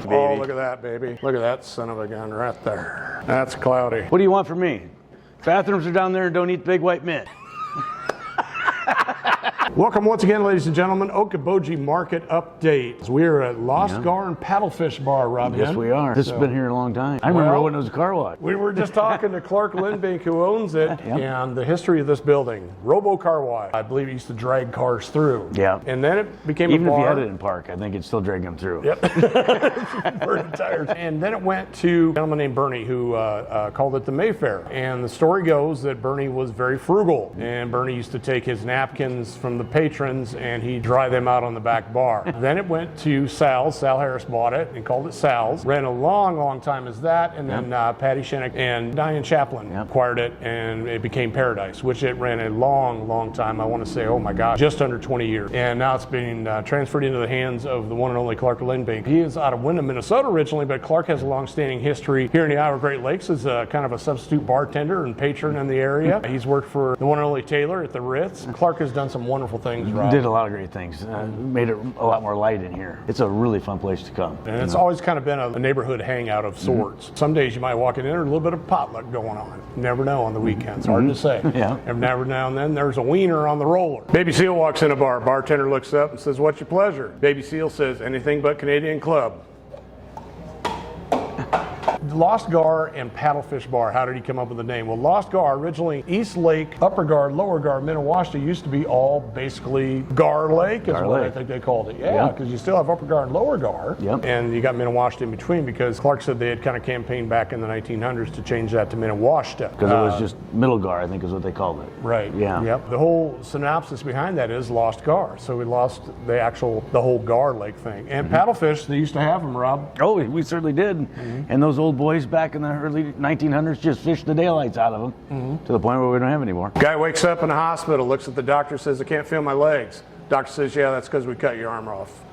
baby. Oh, look at that, baby. Look at that son of a gun right there. That's cloudy. What do you want from me? Bathrooms are down there and don't eat big white mint. Welcome once again, ladies and gentlemen, Okoboji Market Update. We're at Lost Gar and Paddlefish Bar, Rob. Yes, we are. This has been here a long time. I remember when it was a car wash. We were just talking to Clark Lindbank, who owns it, and the history of this building. Robo car wash. I believe he used to drag cars through. Yeah. And then it became Even a bar. if you had it in park, I think it'd still drag them through. Yep. Burning tires. And then it went to a gentleman named Bernie, who called it the Mayfair. And the story goes that Bernie was very frugal. And Bernie used to take his napkins from the patrons and he'd dry them out on the back bar. Then it went to Sal's. Sal Harris bought it and called it Sal's. Ran a long time as that, and then Patty Shinnick and Diane Chaplin acquired it, and it became Paradise, which it ran a long time. I want to say, oh my gosh, just under 20 years. And now it's being transferred into the hands of the one and only Clark Lindbank. He is out of Wyndham, Minnesota originally, but Clark has a long-standing history here in the Iowa Great Lakes as a kind of a substitute bartender and patron in the area. He's worked for the one and only Taylor at the Ritz. Clark has done some wonderful things, Rob. Did a lot of great things. Made it a lot more light in here. It's a really fun place to come. And it's always kind of been a neighborhood hangout of sorts. Some days you might walk in there, a little bit of potluck going on. You never know on the weekends. Hard to say. Every now and then there's a wiener on the roller. Baby Seal walks in a bar. Bartender looks up and says, "What's your pleasure?" Baby Seal says, "Anything but Canadian Club." Lost Gar and Paddlefish Bar. How did he come up with the name? Well, Lost Gar, originally East Lake, Upper Gar, Lower Gar, Minnewaska, used to be all basically Gar Lake is what I think they called it. Yeah, because you still have Upper Gar and Lower Gar. And you got Minnewaska in between, because Clark said they had kind of campaigned back in the 1900s to change that to Minnewaska. Because it was just Middle Gar, I think is what they called it. Right. The whole synopsis behind that is Lost Gar. So we lost the whole Gar Lake thing. And Paddlefish, they used to have them, Rob. Oh, we certainly did. And those old boys back in the early 1900s just fished the daylights out of them to the point where we don't have any more. Guy wakes up in the hospital, looks at the doctor, says, "I can't feel my legs." Doctor says, "Yeah, that's because we cut your arm off."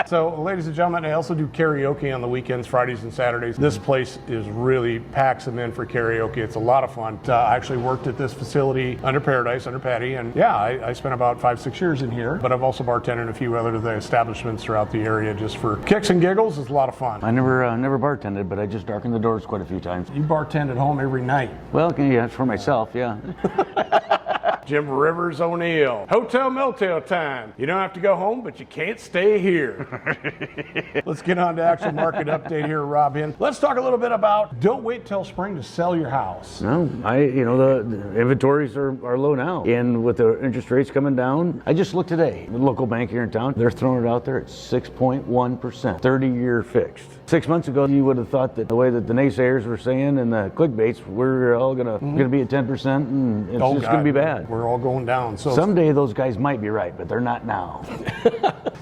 So, ladies and gentlemen, I also do karaoke on the weekends, Fridays and Saturdays. This place is really packs them in for karaoke. It's a lot of fun. I actually worked at this facility under Paradise, under Patty, and I spent about 5-6 years in here, but I've also bartended in a few other of the establishments throughout the area just for kicks and giggles. It's a lot of fun. I never bartended, but I just darkened the doors quite a few times. You bartend at home every night? Well, yeah, for myself, yeah. Jim Rivers O'Neill. Hotel Motel time. You don't have to go home, but you can't stay here. Let's get on to actual market update here, Rob. Let's talk a little bit about don't wait till spring to sell your house. No, the inventories are low now, and with the interest rates coming down, I just looked today. The local bank here in town, they're throwing it out there at 6.1%, 30-year fixed. 6 months ago, you would have thought that the way that the naysayers were saying and the clickbaits, we're all gonna be at 10%, and it's just gonna be bad. We're all going down. So someday those guys might be right, but they're not now.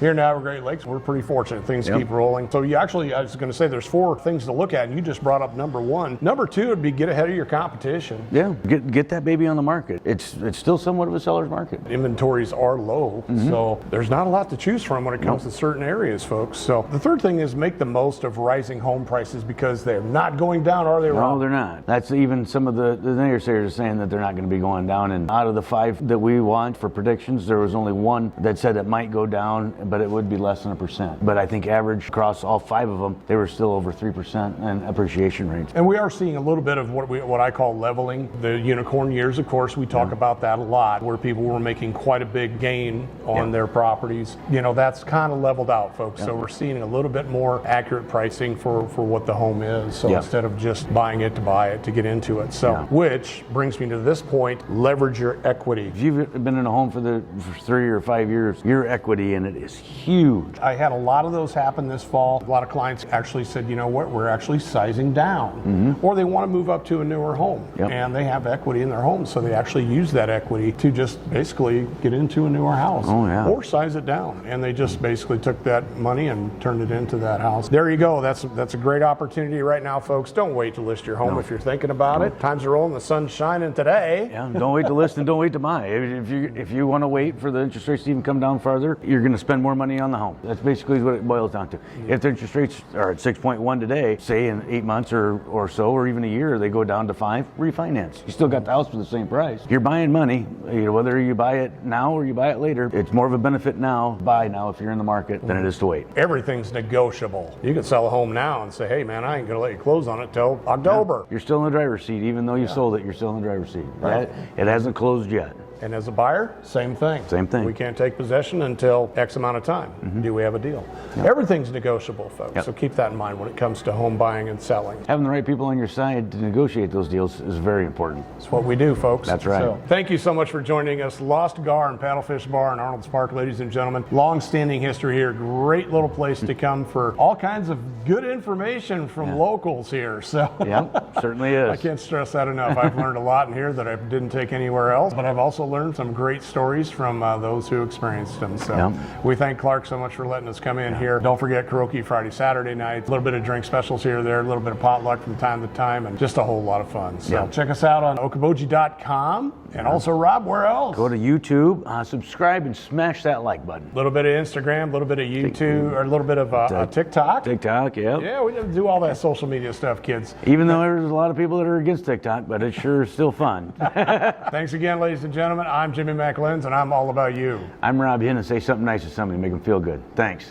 Here in Iowa Great Lakes, we're pretty fortunate. Things keep rolling. So I was going to say there's 4 things to look at, and you just brought up number 1. Number 2 would be get ahead of your competition. Yeah, get that baby on the market. It's still somewhat of a seller's market. Inventories are low, so there's not a lot to choose from when it comes to certain areas, folks. So the third thing is make the most of rising home prices, because they're not going down, are they, Rob? No, they're not. That's even some of the naysayers are saying that they're not going to be going down, and out of the 5 that we want for predictions, there was only 1 that said it might go down, but it would be less than 1%. But I think average across all 5 of them, they were still over 3% in appreciation rates. And we are seeing a little bit of what I call leveling. The unicorn years, of course, we talk about that a lot, where people were making quite a big gain on their properties. That's kind of leveled out, folks. So we're seeing a little bit more accurate pricing for what the home is. So instead of just buying it to buy it, to get into it. So, which brings me to this point, leverage your equity. If you've been in a home for 3 or 5 years, your equity in it is huge. I had a lot of those happen this fall. A lot of clients actually said, you know what, we're actually sizing down. Or they want to move up to a newer home. And they have equity in their home, so they actually use that equity to just basically get into a newer house. Or size it down. And they just basically took that money and turned it into that house. There you go. That's a great opportunity right now, folks. Don't wait to list your home if you're thinking about it. Times are rolling, the sun's shining today. Don't wait to list and don't wait to buy. If you want to wait for the interest rates to even come down farther, you're going to spend spend more money on the home. That's basically what it boils down to. If the interest rates are at 6.1 today, say in 8 months or so, or even a year, they go down to 5, refinance. You still got the house for the same price. You're buying money, whether you buy it now or you buy it later, it's more of a benefit now, buy now if you're in the market, than it is to wait. Everything's negotiable. You could sell a home now and say, hey man, I ain't gonna let you close on it till October. You're still in the driver's seat, even though you sold it, you're still in the driver's seat. Right. It hasn't closed yet. And as a buyer, same thing. Same thing. We can't take possession until X amount of time. Do we have a deal? Everything's negotiable, folks. So keep that in mind when it comes to home buying and selling. Having the right people on your side to negotiate those deals is very important. That's what we do, folks. That's right. So, thank you so much for joining us. Lost Gar and Paddlefish Bar in Arnolds Park, ladies and gentlemen. Long-standing history here. Great little place to come for all kinds of good information from locals here. So Yep, certainly is. I can't stress that enough. I've learned a lot in here that I didn't take anywhere else, but I've also learned some great stories from those who experienced them. So we thank Clark so much for letting us come in here. Don't forget karaoke Friday, Saturday night, a little bit of drink specials here or there, a little bit of potluck from time to time, and just a whole lot of fun. So check us out on okoboji.com, and also, Rob, where else? Go to YouTube, subscribe, and smash that like button. A little bit of Instagram, a little bit of YouTube, or a little bit of TikTok. TikTok, Yeah, we do all that social media stuff, kids. Even though there's a lot of people that are against TikTok, but it sure is still fun. Thanks again, ladies and gentlemen. I'm Jimmy McLenz, and I'm all about you. I'm Rob Hinn, and say something nice to somebody to make them feel good. Thanks.